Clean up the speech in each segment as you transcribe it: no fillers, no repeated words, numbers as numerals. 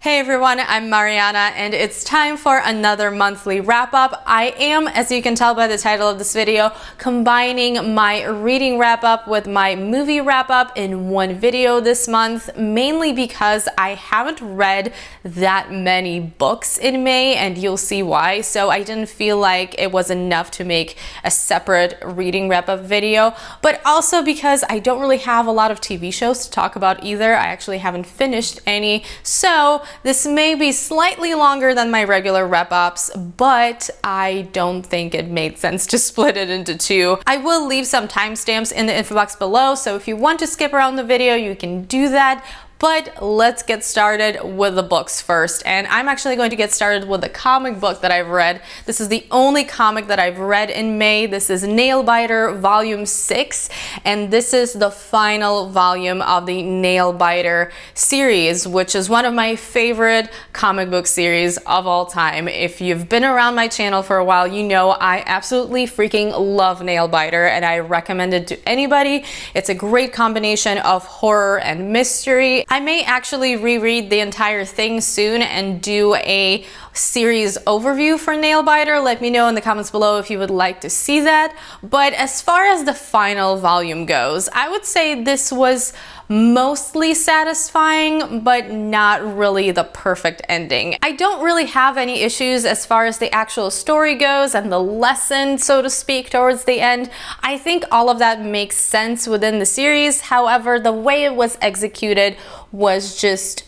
Hey everyone, I'm Mariana and it's time for another monthly wrap-up. I am, as you can tell by the title of this video, combining my reading wrap-up with my movie wrap-up in one video this month, mainly because I haven't read that many books in May, and you'll see why. So I didn't feel like it was enough to make a separate reading wrap-up video, but also because I don't really have a lot of TV shows to talk about either. I actually haven't finished any, so this may be slightly longer than my regular wrap-ups, but I don't think it made sense to split it into two. I will leave some timestamps in the info box below, so if you want to skip around the video, you can do that. But let's get started with the books first. And I'm actually going to get started with the comic book that I've read. This is the only comic that I've read in May. This is Nailbiter Volume 6, and this is the final volume of the Nailbiter series, which is one of my favorite comic book series of all time. If you've been around my channel for a while, you know I absolutely freaking love Nailbiter, and I recommend it to anybody. It's a great combination of horror and mystery. I may actually reread the entire thing soon and do a series overview for Nailbiter. Let me know in the comments below if you would like to see that. But as far as the final volume goes, I would say this was mostly satisfying, but not really the perfect ending. I don't really have any issues as far as the actual story goes and the lesson, so to speak, towards the end. I think all of that makes sense within the series. However, the way it was executed was just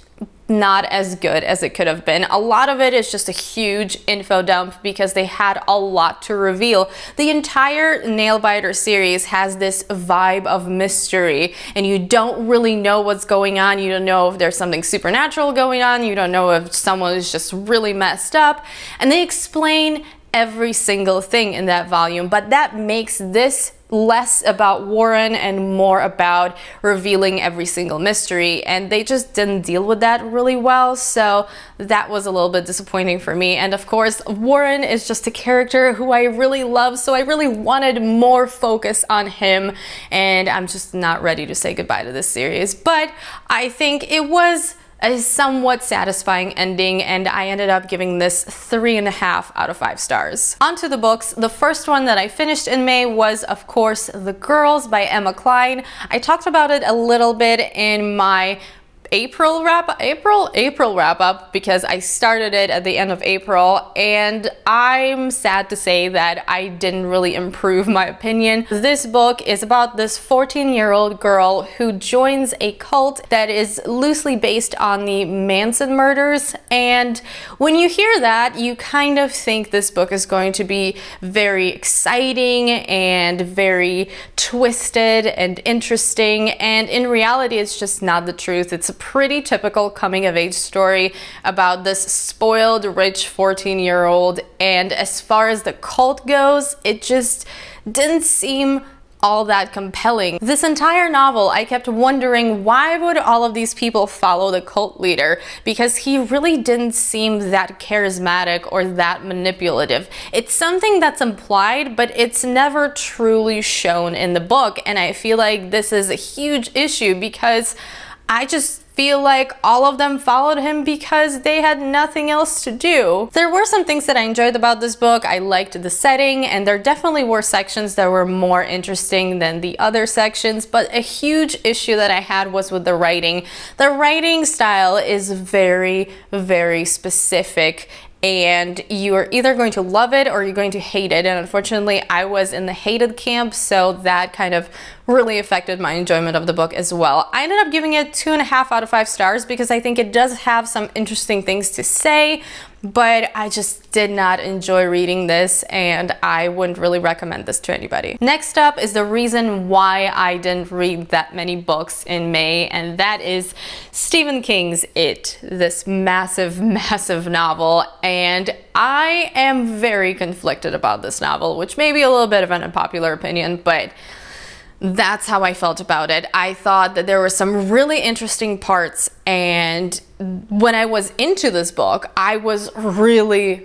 not as good as it could have been. A lot of it is just a huge info dump because they had a lot to reveal. The entire Nailbiter series has this vibe of mystery, and you don't really know what's going on. You don't know if there's something supernatural going on. You don't know if someone is just really messed up. And they explain every single thing in that volume, but that makes this less about Warren and more about revealing every single mystery, and they just didn't deal with that really well, so that was a little bit disappointing for me. And of course, Warren is just a character who I really love, so I really wanted more focus on him, and I'm just not ready to say goodbye to this series. But I think it was a somewhat satisfying ending, and I ended up giving this 3.5 out of 5 stars. On to the books. The first one that I finished in May was, of course, The Girls by Emma Cline. I talked about it a little bit in my April wrap-up because I started it at the end of April, and I'm sad to say that I didn't really improve my opinion. This book is about this 14-year-old girl who joins a cult that is loosely based on the Manson murders, and when you hear that, you kind of think this book is going to be very exciting and very twisted and interesting, and in reality it's just not the truth. It's a pretty typical coming-of-age story about this spoiled rich 14-year-old, and as far as the cult goes, it just didn't seem all that compelling. This entire novel, I kept wondering, why would all of these people follow the cult leader? Because he really didn't seem that charismatic or that manipulative. It's something that's implied, but it's never truly shown in the book, and I feel like this is a huge issue because I just feel like all of them followed him because they had nothing else to do. There were some things that I enjoyed about this book. I liked the setting, and there definitely were sections that were more interesting than the other sections, but a huge issue that I had was with the writing. The writing style is very, very specific, and you are either going to love it or you're going to hate it, and unfortunately I was in the hated camp, so that kind of really affected my enjoyment of the book as well. I ended up giving it 2.5 out of 5 stars because I think it does have some interesting things to say, but I just did not enjoy reading this, and I wouldn't really recommend this to anybody. Next up is the reason why I didn't read that many books in May, and that is Stephen King's It, this massive, massive novel, and I am very conflicted about this novel, which may be a little bit of an unpopular opinion, but That's how I felt about it. I thought that there were some really interesting parts, and when I was into this book, I was really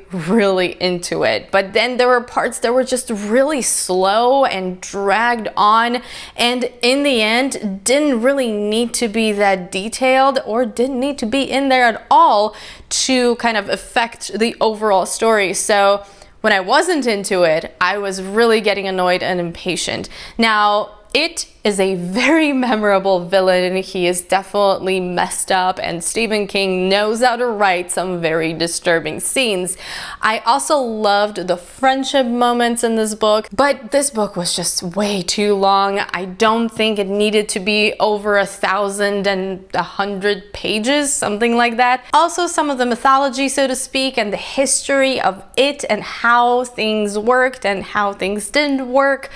into it. But then there were parts that were just really slow and dragged on, and in the end, didn't really need to be that detailed or didn't need to be in there at all to kind of affect the overall story. So when I wasn't into it, I was really getting annoyed and impatient. Now, It is a very memorable villain. He is definitely messed up, and Stephen King knows how to write some very disturbing scenes. I also loved the friendship moments in this book, but this book was just way too long. I don't think it needed to be over 1,100 pages, something like that. Also, some of the mythology, so to speak, and the history of it and how things worked and how things didn't work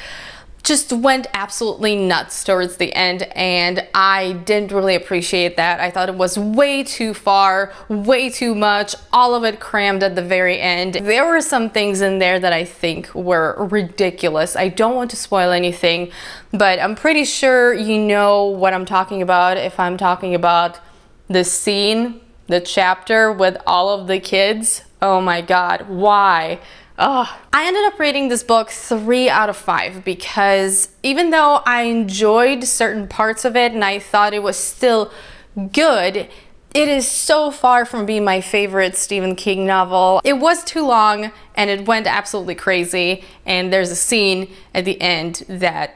just went absolutely nuts towards the end, and I didn't really appreciate that. I thought it was way too far, way too much, all of it crammed at the very end. There were some things in there that I think were ridiculous. I don't want to spoil anything, but I'm pretty sure you know what I'm talking about if I'm talking about the scene, the chapter with all of the kids. Oh my god, why? I ended up rating this book 3 out of 5 because even though I enjoyed certain parts of it and I thought it was still good, it is so far from being my favorite Stephen King novel. It was too long and it went absolutely crazy, and there's a scene at the end that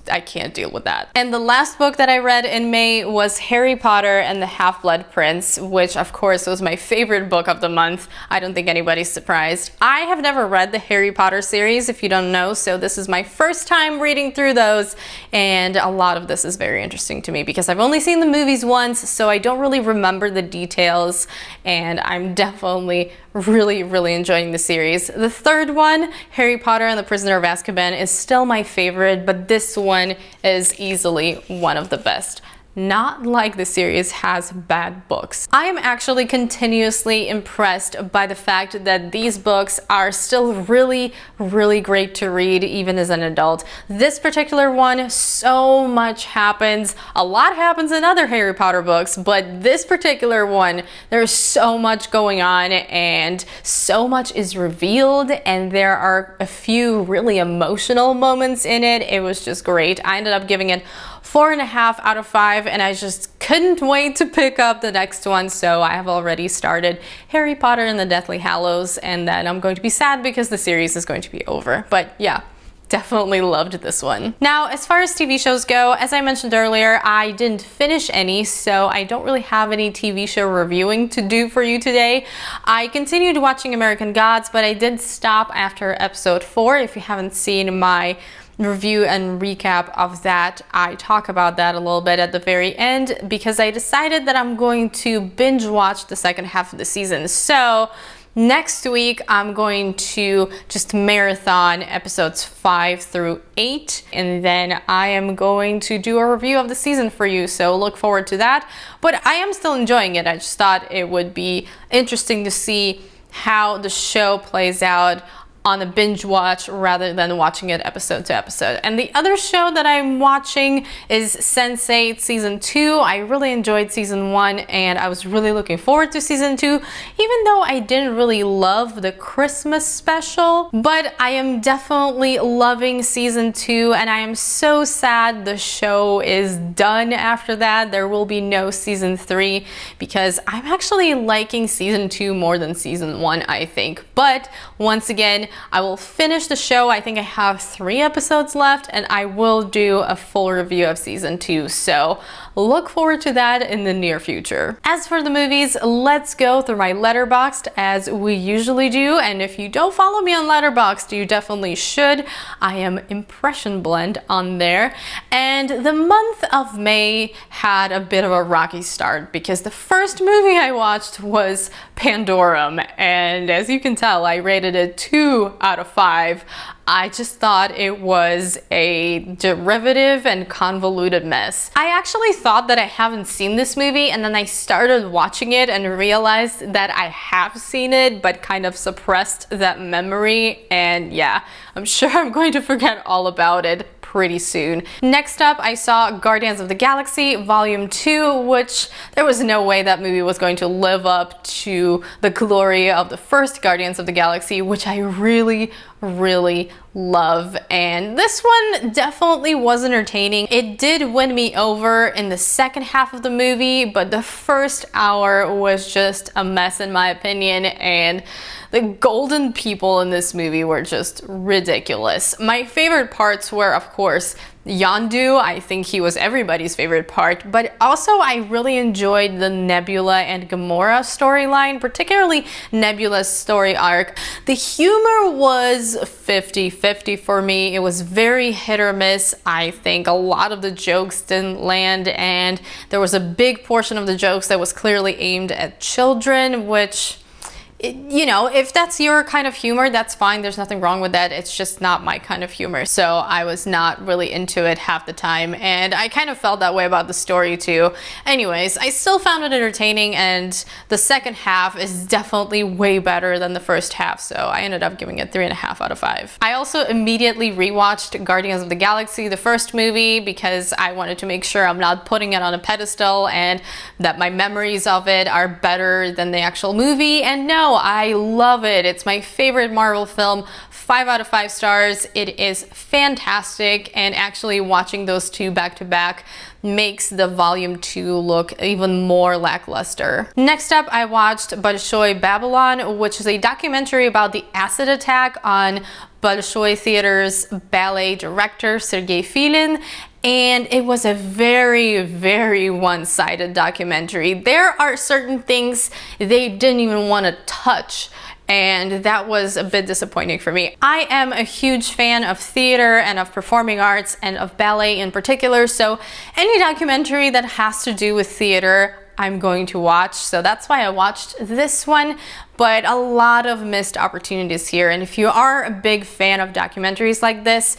I can't deal with that. And the last book that I read in May was Harry Potter and the Half-Blood Prince, which of course was my favorite book of the month. I don't think anybody's surprised. I have never read the Harry Potter series, if you don't know, so this is my first time reading through those, and a lot of this is very interesting to me because I've only seen the movies once, so I don't really remember the details, and I'm definitely really enjoying the series. The third one, Harry Potter and the Prisoner of Azkaban, is still my favorite, but this one is easily one of the best. Not like the series has bad books. I am actually continuously impressed by the fact that these books are still really great to read even as an adult. This particular one, so much happens. A lot happens in other Harry Potter books, but this particular one, there's so much going on and so much is revealed, and there are a few really emotional moments in it. It was just great. I ended up giving it 4.5 out of 5, and I just couldn't wait to pick up the next one, so I have already started Harry Potter and the Deathly Hallows, and then I'm going to be sad because the series is going to be over. But yeah, definitely loved this one. Now, as far as TV shows go, as I mentioned earlier, I didn't finish any, so I don't really have any TV show reviewing to do for you today. I continued watching American Gods, but I did stop after episode 4. If you haven't seen my review and recap of that, I talk about that a little bit at the very end because I decided that I'm going to binge watch the second half of the season. So next week I'm going to just marathon episodes 5 through 8, and then I am going to do a review of the season for you, so look forward to that. But I am still enjoying it. I just thought it would be interesting to see how the show plays out on a binge watch rather than watching it episode to episode. And the other show that I'm watching is Sense8 season 2. I really enjoyed season 1 and I was really looking forward to season 2, even though I didn't really love the Christmas special. But I am definitely loving season 2, and I am so sad the show is done after that. There will be no season 3 because I'm actually liking season 2 more than season 1, I think. But once again, I will finish the show. I think I have 3 episodes left, and I will do a full review of season 2, so look forward to that in the near future. As for the movies, let's go through my Letterboxd as we usually do, and if you don't follow me on Letterboxd, you definitely should. I am Impression Blend on there, and the month of May had a bit of a rocky start because the first movie I watched was Pandorum, and as you can tell, I rated it 2 out of 5. I just thought it was a derivative and convoluted mess. I actually thought that I haven't seen this movie, and then I started watching it and realized that I have seen it but kind of suppressed that memory, and yeah, I'm sure I'm going to forget all about it pretty soon. Next up, I saw Guardians of the Galaxy Volume 2, which there was no way that movie was going to live up to the glory of the first Guardians of the Galaxy, which I really love. And this one definitely was entertaining. It did win me over in the second half of the movie, but the first hour was just a mess in my opinion, and the golden people in this movie were just ridiculous. My favorite parts were, of course, Yondu. I think he was everybody's favorite part, but also I really enjoyed the Nebula and Gamora storyline, particularly Nebula's story arc. The humor was 50-50 for me. It was very hit or miss. I think a lot of the jokes didn't land, and there was a big portion of the jokes that was clearly aimed at children, which, you know, if that's your kind of humor, that's fine. There's nothing wrong with that. It's just not my kind of humor. So I was not really into it half the time, and I kind of felt that way about the story too. Anyways, I still found it entertaining, and the second half is definitely way better than the first half, so I ended up giving it 3.5 out of 5. I also immediately rewatched Guardians of the Galaxy, the first movie, because I wanted to make sure I'm not putting it on a pedestal and that my memories of it are better than the actual movie. And no, I love it. It's my favorite Marvel film. 5 out of 5 stars. It is fantastic, and actually watching those two back to back makes the volume 2 look even more lackluster. Next up, I watched Bolshoi Babylon, which is a documentary about the acid attack on Bolshoi Theater's ballet director Sergei Filin, and it was a very one-sided documentary. There are certain things they didn't even want to touch, and that was a bit disappointing for me. I am a huge fan of theater and of performing arts and of ballet in particular, so any documentary that has to do with theater I'm going to watch, so that's why I watched this one. But a lot of missed opportunities here, and if you are a big fan of documentaries like this,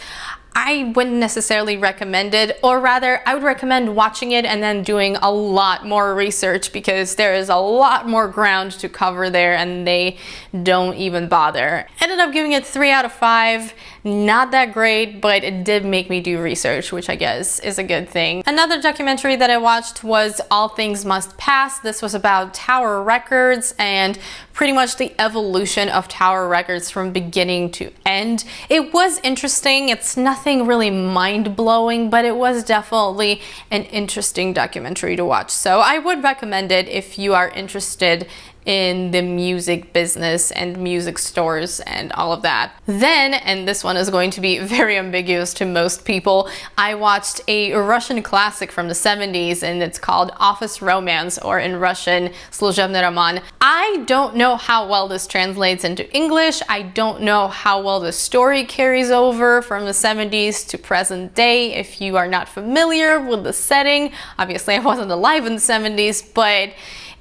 I wouldn't necessarily recommend it, or rather I would recommend watching it and then doing a lot more research, because there is a lot more ground to cover there and they don't even bother. Ended up giving it 3 out of 5. Not that great, but it did make me do research, which I guess is a good thing. Another documentary that I watched was All Things Must Pass. This was about Tower Records and pretty much the evolution of Tower Records from beginning to end. It was interesting. It's nothing really mind-blowing, but it was definitely an interesting documentary to watch. So I would recommend it if you are interested in the music business and music stores and all of that. Then, and this one is going to be very ambiguous to most people, I watched a Russian classic from the 70s, and it's called Office Romance, or in Russian, Служебный роман. I don't know how well this translates into English. I don't know how well the story carries over from the 70s to present day. If you are not familiar with the setting, obviously I wasn't alive in the 70s, but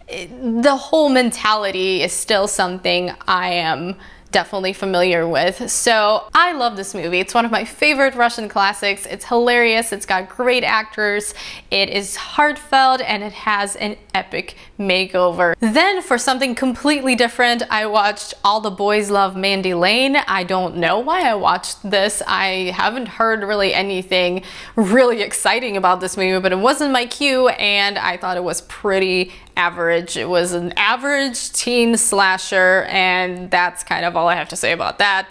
the whole mentality is still something I am definitely familiar with. So I love this movie. It's one of my favorite Russian classics. It's hilarious. It's got great actors. It is heartfelt, and it has an epic makeover. Then for something completely different, I watched All the Boys Love Mandy Lane. I don't know why I watched this. I haven't heard really anything really exciting about this movie, but it wasn't my cue, and I thought it was pretty average. It was an average teen slasher, and that's kind of all I have to say about that.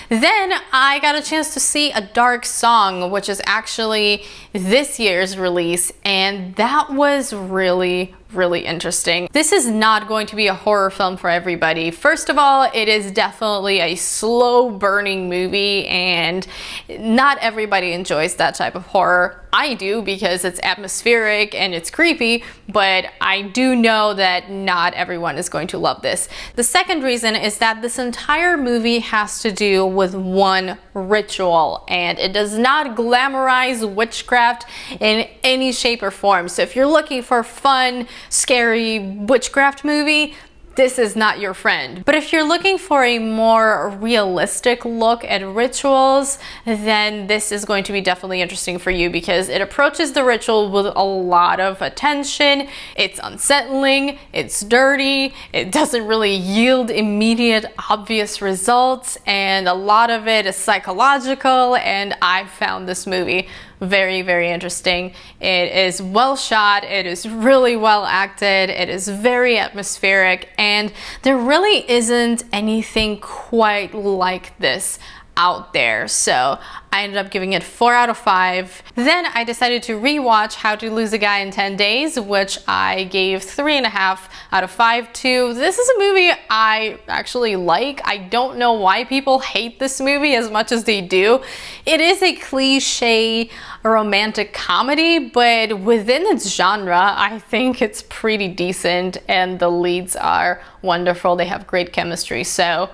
Then I got a chance to see A Dark Song, which is actually this year's release, and that was really interesting. This is not going to be a horror film for everybody. First of all, it is definitely a slow burning movie, and not everybody enjoys that type of horror. I do, because it's atmospheric and it's creepy, but I do know that not everyone is going to love this. The second reason is that this entire movie has to do with one ritual, and it does not glamorize witchcraft in any shape or form. So if you're looking for a fun, scary witchcraft movie, this is not your friend. But if you're looking for a more realistic look at rituals, then this is going to be definitely interesting for you because it approaches the ritual with a lot of attention. It's unsettling, it's dirty, it doesn't really yield immediate obvious results, and a lot of it is psychological, and I found this movie very, very interesting. It is well shot, it is really well acted, it is very atmospheric, and there really isn't anything quite like this out there. So I ended up giving it 4 out of 5. Then I decided to rewatch How to Lose a Guy in 10 Days, which I gave 3.5 out of 5 to. This is a movie I actually like. I don't know why people hate this movie as much as they do. It is a cliche romantic comedy, but within its genre, I think it's pretty decent, and the leads are wonderful. They have great chemistry, so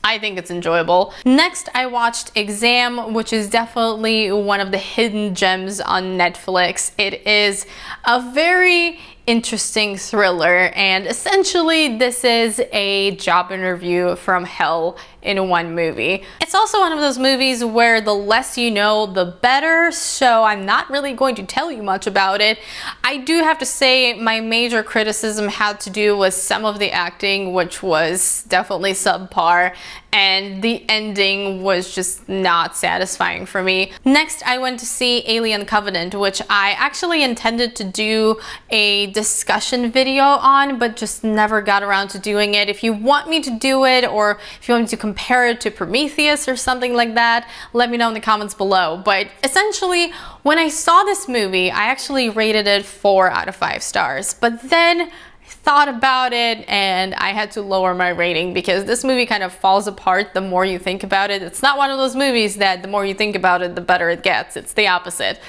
I think it's enjoyable. Next, I watched Exam, which is definitely one of the hidden gems on Netflix. It is a very interesting thriller, and essentially this is a job interview from hell in one movie. It's also one of those movies where the less you know, the better, so I'm not really going to tell you much about it. I do have to say my major criticism had to do with some of the acting, which was definitely subpar, and the ending was just not satisfying for me. Next, I went to see Alien Covenant, which I actually intended to do a discussion video on, but just never got around to doing it. If you want me to do it, or if you want me to compare it to Prometheus or something like that, let me know in the comments below. But essentially, when I saw this movie, I actually rated it 4 out of 5 stars. But then thought about it and I had to lower my rating because this movie kind of falls apart the more you think about it. It's not one of those movies that the more you think about it, the better it gets. It's the opposite.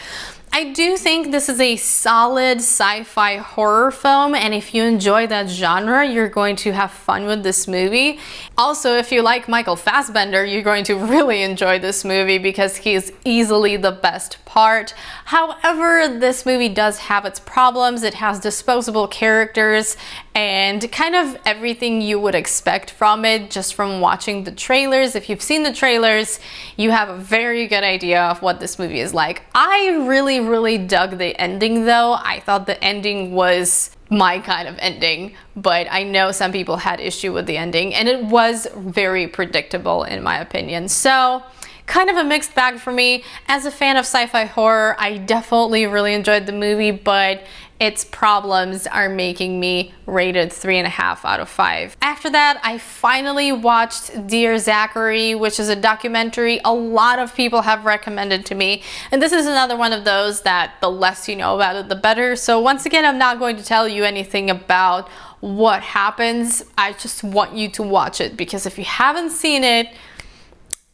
I do think this is a solid sci-fi horror film, and if you enjoy that genre, you're going to have fun with this movie. Also, if you like Michael Fassbender, you're going to really enjoy this movie because he is easily the best part. However, this movie does have its problems. It has disposable characters and kind of everything you would expect from it just from watching the trailers. If you've seen the trailers, you have a very good idea of what this movie is like. I really dug the ending though. I thought the ending was my kind of ending, but I know some people had issue with the ending, and it was very predictable in my opinion. So kind of a mixed bag for me. As a fan of sci-fi horror, I definitely really enjoyed the movie, but its problems are making me rate it 3.5 out of 5. After that, I finally watched Dear Zachary, which is a documentary a lot of people have recommended to me. And this is another one of those that the less you know about it, the better. So once again, I'm not going to tell you anything about what happens. I just want you to watch it because if you haven't seen it,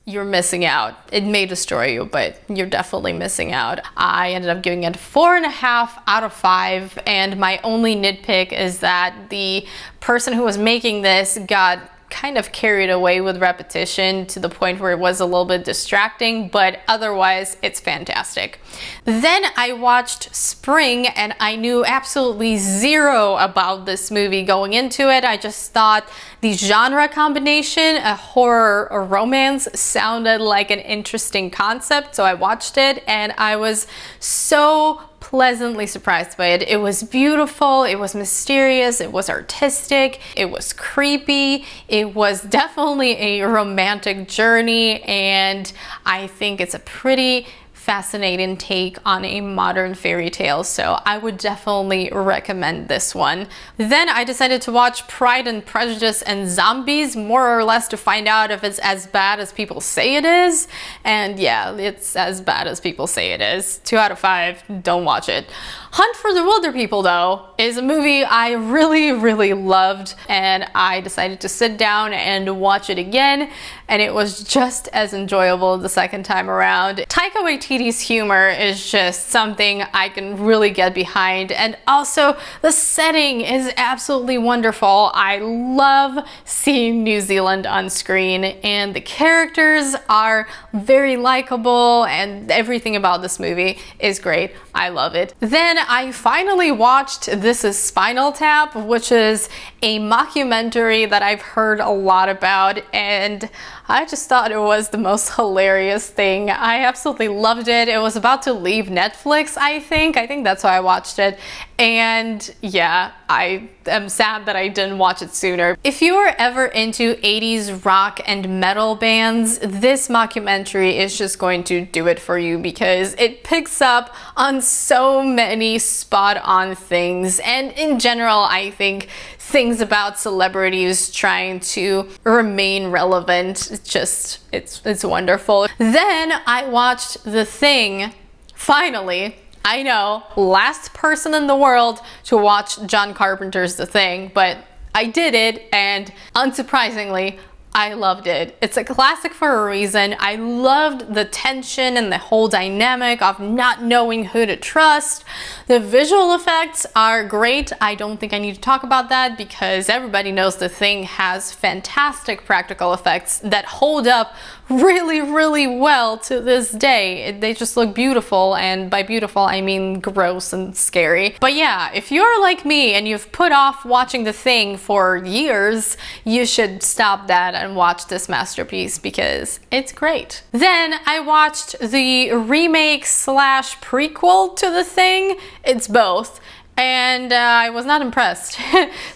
you're missing out. It may destroy you, but you're definitely missing out. I ended up giving it 4.5 out of 5, and my only nitpick is that the person who was making this got kind of carried away with repetition to the point where it was a little bit distracting, but otherwise it's fantastic. Then I watched Spring, and I knew absolutely zero about this movie going into it. I just thought the genre combination, a horror or romance, sounded like an interesting concept, so I watched it and I was so pleasantly surprised by it. It was beautiful, it was mysterious, it was artistic, it was creepy, it was definitely a romantic journey, and I think it's a pretty fascinating take on a modern fairy tale, so I would definitely recommend this one. Then I decided to watch Pride and Prejudice and Zombies, more or less to find out if it's as bad as people say it is, and yeah, it's as bad as people say it is. 2 out of 5, don't watch it. Hunt for the Wilder People, though, is a movie I really loved, and I decided to sit down and watch it again, and it was just as enjoyable the second time around. Taika Waititi's humor is just something I can really get behind, and also the setting is absolutely wonderful. I love seeing New Zealand on screen, and the characters are very likable, and everything about this movie is great. I love it. Then I finally watched This Is Spinal Tap, which is a mockumentary that I've heard a lot about, and I just thought it was the most hilarious thing. I absolutely loved it. It was about to leave Netflix, I think. I think that's why I watched it. And yeah, I am sad that I didn't watch it sooner. If you were ever into 80s rock and metal bands, this mockumentary is just going to do it for you because it picks up on so many spot-on things. And in general, I think things about celebrities trying to remain relevant, it's wonderful. Then I watched The Thing, finally. I know, last person in the world to watch John Carpenter's The Thing, but I did it, and unsurprisingly, I loved it. It's a classic for a reason. I loved the tension and the whole dynamic of not knowing who to trust. The visual effects are great. I don't think I need to talk about that because everybody knows The Thing has fantastic practical effects that hold up really, really well to this day. They just look beautiful, and by beautiful I mean gross and scary. But yeah, if you're like me and you've put off watching The Thing for years, you should stop that and watch this masterpiece because it's great. Then I watched the remake slash prequel to The Thing. It's both. And I was not impressed.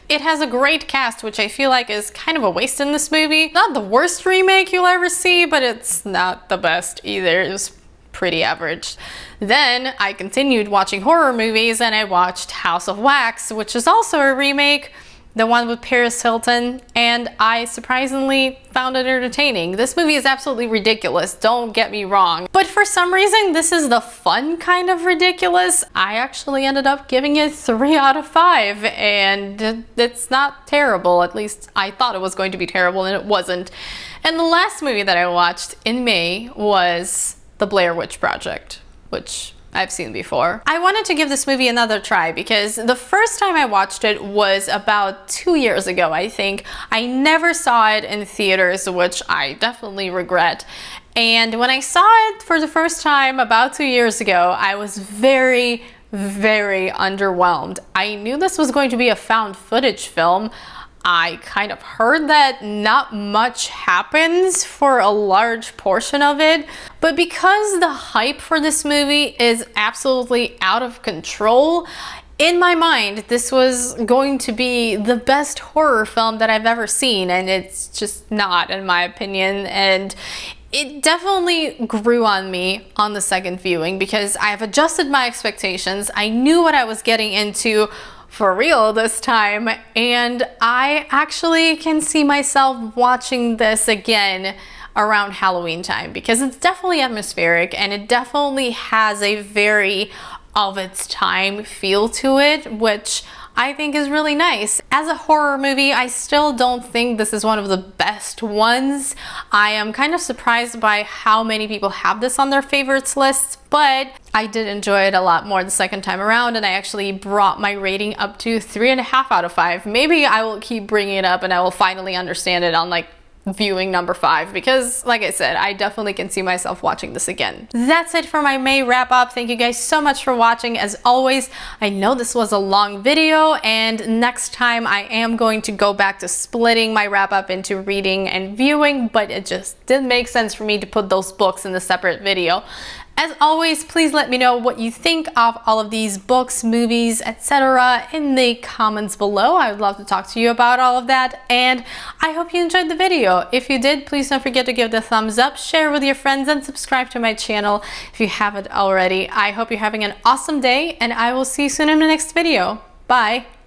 It has a great cast, which I feel like is kind of a waste in this movie. Not the worst remake you'll ever see, but it's not the best either. It was pretty average. Then I continued watching horror movies and I watched House of Wax, which is also a remake, the one with Paris Hilton, and I surprisingly found it entertaining. This movie is absolutely ridiculous, don't get me wrong. But for some reason, this is the fun kind of ridiculous. I actually ended up giving it 3 out of 5, and it's not terrible. At least I thought it was going to be terrible, and it wasn't. And the last movie that I watched in May was The Blair Witch Project, which I've seen before. I wanted to give this movie another try because the first time I watched it was about 2 years ago, I think. I never saw it in theaters, which I definitely regret. And when I saw it for the first time about 2 years ago, I was very, very underwhelmed. I knew this was going to be a found footage film. I kind of heard that not much happens for a large portion of it, but because the hype for this movie is absolutely out of control, in my mind, this was going to be the best horror film that I've ever seen, and it's just not, in my opinion. And it definitely grew on me on the second viewing because I've adjusted my expectations. I knew what I was getting into for real this time, and I actually can see myself watching this again around Halloween time because it's definitely atmospheric and it definitely has a very of its time feel to it, which I think is really nice. As a horror movie, I still don't think this is one of the best ones. I am kind of surprised by how many people have this on their favorites lists, but I did enjoy it a lot more the second time around, and I actually brought my rating up to 3.5 out of 5. Maybe I will keep bringing it up and I will finally understand it on like viewing number 5 because, like I said, I definitely can see myself watching this again. That's it for my May wrap up. Thank you guys so much for watching. As always, I know this was a long video, and next time I am going to go back to splitting my wrap up into reading and viewing, but it just didn't make sense for me to put those books in a separate video. As always, please let me know what you think of all of these books, movies, etc. in the comments below. I would love to talk to you about all of that, and I hope you enjoyed the video. If you did, please don't forget to give it a thumbs up, share with your friends, and subscribe to my channel if you haven't already. I hope you're having an awesome day, and I will see you soon in the next video. Bye!